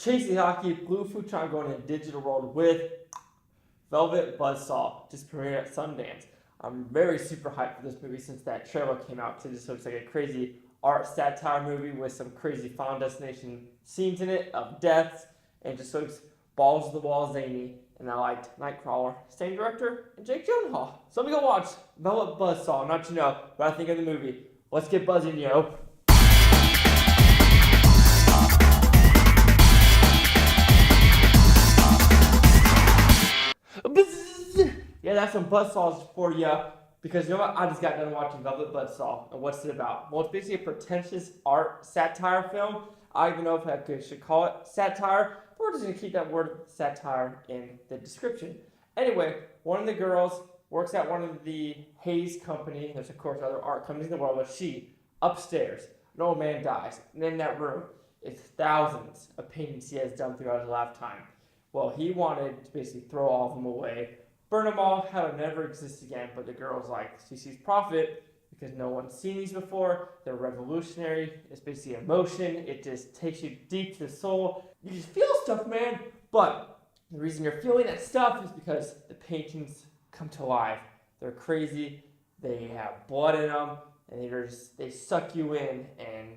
Chasing Hockey, Blue Futon going in digital world with Velvet Buzzsaw, just premiered at Sundance. I'm very super hyped for this movie since that trailer came out. It just looks like a crazy art satire movie with some crazy Final Destination scenes in it of deaths, and it just looks balls to the wall zany. And I liked Nightcrawler, same director, and Jake Gyllenhaal. So let me go watch Velvet Buzzsaw, not you know what I think of the movie. Let's get buzzing, yo. Yeah, that's some buzzsaws for you. Because you know what? I just got done watching Velvet Buzzsaw. And what's it about? Well, it's basically a pretentious art satire film. I don't even know if I should call it satire. But we're just going to keep that word satire in the description. Anyway, one of the girls works at one of the Hayes company. There's, of course, other art companies in the world. But she, upstairs, an old man dies. And in that room, it's thousands of paintings he has done throughout his lifetime. Well, he wanted to basically throw all of them away, burn them all, have them never exist again. But the girl's like, she sees profit because no one's seen these before. They're revolutionary. It's basically emotion. It just takes you deep to the soul. You just feel stuff, man. But the reason you're feeling that stuff is because the paintings come to life. They're crazy. They have blood in them, and they suck you in, and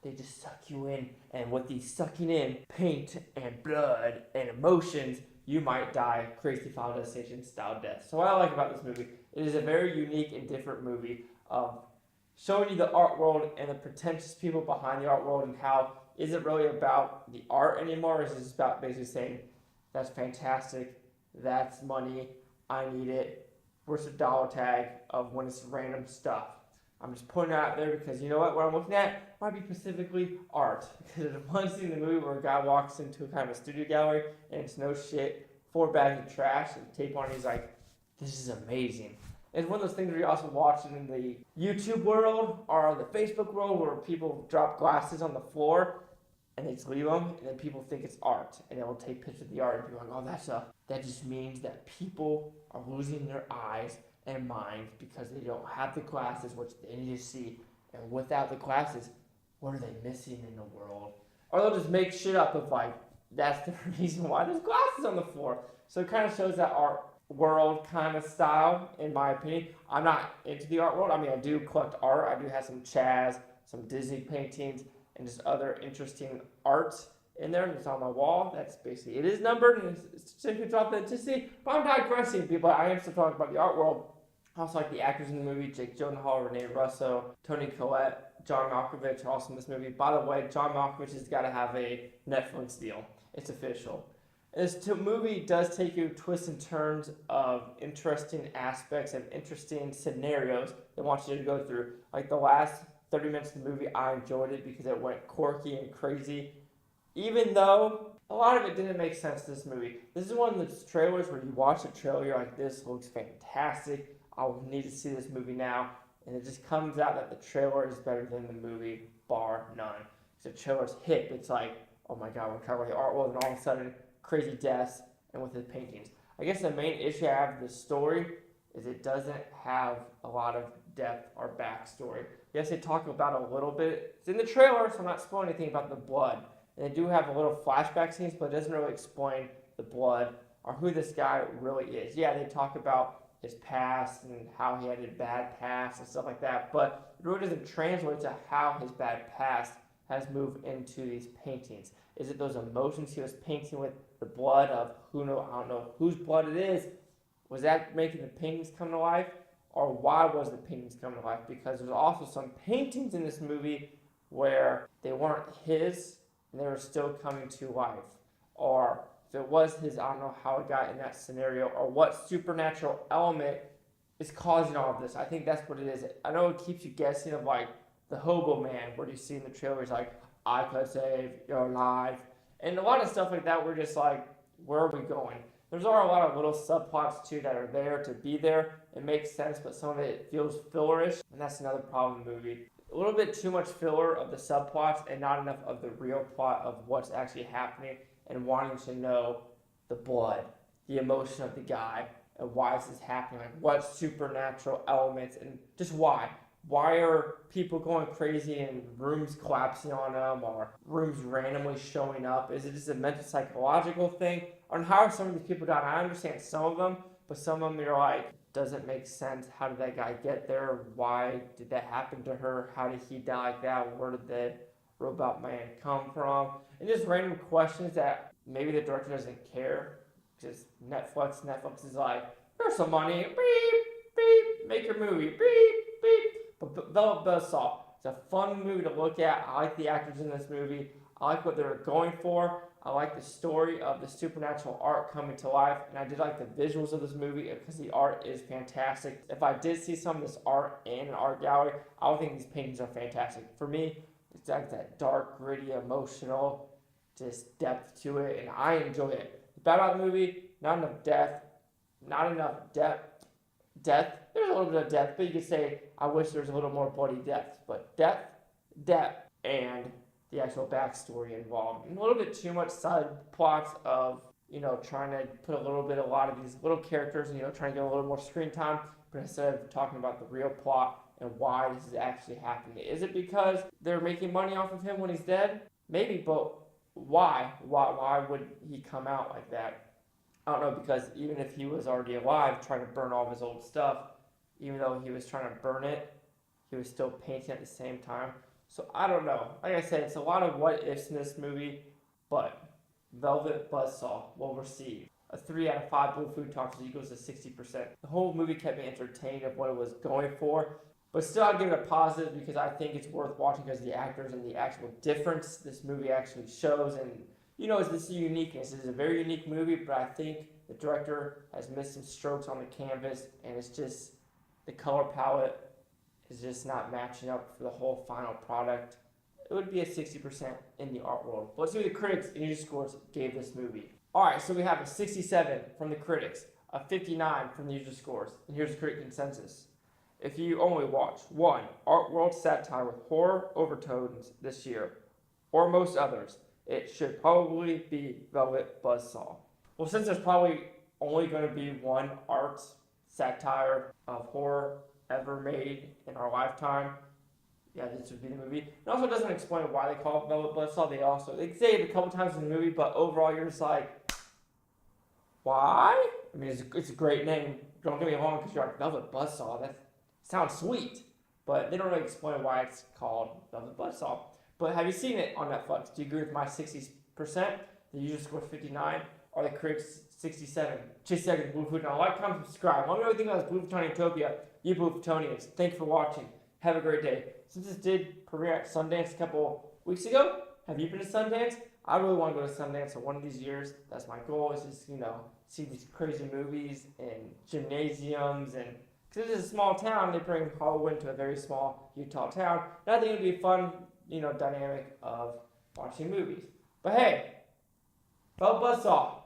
they just suck you in. And with these sucking in paint and blood and emotions, you might die crazy Final Destination style death. So what I like about this movie, it is a very unique and different movie of showing you the art world and the pretentious people behind the art world, and how is it really about the art anymore, or is it just about basically saying, that's fantastic, that's money, I need it, where's the dollar tag of when it's random stuff. I'm just putting it out there because you know what I'm looking at might be specifically art. Because there's one scene in the movie where a guy walks into a kind of a studio gallery and it's no shit, 4 bags of trash and tape on it. He's like, this is amazing. It's one of those things where you also watch it in the YouTube world or the Facebook world where people drop glasses on the floor and they just leave them, and then people think it's art, and they will take pictures of the art and be like, oh, that just means that people are losing their eyes and mind because they don't have the glasses, which they need to see. And without the glasses, what are they missing in the world? Or they'll just make shit up of like, that's the reason why there's glasses on the floor. So it kind of shows that art world kind of style, in my opinion. I'm not into the art world. I mean, I do collect art. I do have some Chaz, some Disney paintings, and just other interesting arts in there. It's on my wall. That's basically, it is numbered, and it's simply authenticity. But I'm digressing, people. I am still talking about the art world. I also like the actors in the movie, Jake Gyllenhaal, Rene, Russo, Toni, Collette, John Malkovich are also in this movie. By the way, John Malkovich has got to have a Netflix deal. It's official. This movie does take you twists and turns of interesting aspects and interesting scenarios they want you to go through. Like the last 30 minutes of the movie, I enjoyed it because it went quirky and crazy. Even though a lot of it didn't make sense to this movie. This is one of those trailers where you watch the trailer, you're like, this looks fantastic. I need to see this movie now. And it just comes out that the trailer is better than the movie, bar none. So the trailer's hit. It's like, oh my god, we're covering the art world, and all of a sudden, crazy deaths, and with the paintings. I guess the main issue I have with this story is it doesn't have a lot of depth or backstory. Yes, they talk about it a little bit. It's in the trailer, so I'm not spoiling anything about the blood. And they do have a little flashback scenes, but it doesn't really explain the blood or who this guy really is. Yeah, they talk about his past and how he had a bad past and stuff like that, but it really doesn't translate to how his bad past has moved into these paintings. Is it those emotions he was painting with the blood of I don't know whose blood it is? Was that making the paintings come to life? Or why was the paintings coming to life? Because there's also some paintings in this movie where they weren't his and they were still coming to life. Or if it was his, I don't know how it got in that scenario, or what supernatural element is causing all of this. I think that's what it is. I know it keeps you guessing of like the hobo man, where you see in the trailer, he's like, I could save your life. And a lot of stuff like that, we're just like, where are we going? There's a lot of little subplots too that are there to be there. It makes sense, but some of it feels fillerish, and that's another problem in the movie. A little bit too much filler of the subplots and not enough of the real plot of what's actually happening, and wanting to know the blood, the emotion of the guy, and why this is happening, like what supernatural elements, and just why. Why are people going crazy and rooms collapsing on them or rooms randomly showing up? Is it just a mental psychological thing? Or how are some of these people dying? I understand some of them, but some of them you're like, doesn't make sense. How did that guy get there? Why did that happen to her? How did he die like that? Where did the robot man come from? And just random questions that maybe the director doesn't care. Just Netflix is like, here's some money, beep, beep, make your movie, beep, beep. But Buzzsaw, it's a fun movie to look at. I like the actors in this movie. I like what they were going for. I like the story of the supernatural art coming to life, and I did like the visuals of this movie because the art is fantastic. If I did see some of this art in an art gallery, I would think these paintings are fantastic. For me, it's like that dark, gritty, emotional, just depth to it, and I enjoy it. The bad about the movie, not enough death, not enough depth. There's a little bit of death, but you could say, I wish there was a little more bloody death. But depth, and the actual backstory involved. And a little bit too much side plots of, trying to put a lot of these little characters, trying to get a little more screen time, but instead of talking about the real plot and why this is actually happening. Is it because they're making money off of him when he's dead? Maybe, but why? Why would he come out like that? I don't know, because even if he was already alive trying to burn all of his old stuff, even though he was trying to burn it, he was still painting at the same time. So I don't know. Like I said, it's a lot of what ifs in this movie, but Velvet Buzzsaw will receive a 3 out of 5 blue futons equals to 60%. The whole movie kept me entertained of what it was going for, but still I'd give it a positive because I think it's worth watching because of the actors and the actual difference this movie actually shows. And it's this uniqueness. It is a very unique movie, but I think the director has missed some strokes on the canvas, and it's just the color palette is just not matching up for the whole final product. It would be a 60% in the art world. But let's see what the critics and user scores gave this movie. Alright, so we have a 67 from the critics, a 59 from the user scores, and here's the critic consensus. If you only watch one art world satire with horror overtones this year, or most others, it should probably be Velvet Buzzsaw. Well, since there's probably only going to be one art satire of horror ever made in our lifetime, this would be the movie. It also doesn't explain why they call it Velvet Buzzsaw. They say it a couple times in the movie, but overall you're just like, why? I mean, it's a great name. Don't get me wrong, because you're like, Velvet Buzzsaw, that sounds sweet. But they don't really explain why it's called Velvet Buzzsaw. But have you seen it on Netflix? Do you agree with my 60%? The user score 59, or the critics 67? Chase seconds, Blue Futon. Like, comment, subscribe. Let me know what you think about this Blue Futon Utopia. You Blue Futonians. Thank you for watching. Have a great day. Since this did premiere at Sundance a couple weeks ago, have you been to Sundance? I really want to go to Sundance for one of these years. That's my goal, is just, see these crazy movies and gymnasiums. And because it's a small town, they bring Hollywood to a very small Utah town. And I think it would be a fun, dynamic of watching movies. But hey, Velvet Buzzsaw.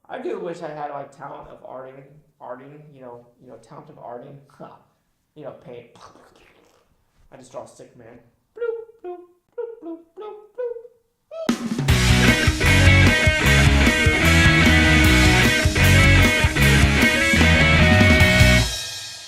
I do wish I had talent of arting, talent of arting. Paint. I just draw a stick man. Bloop, bloop.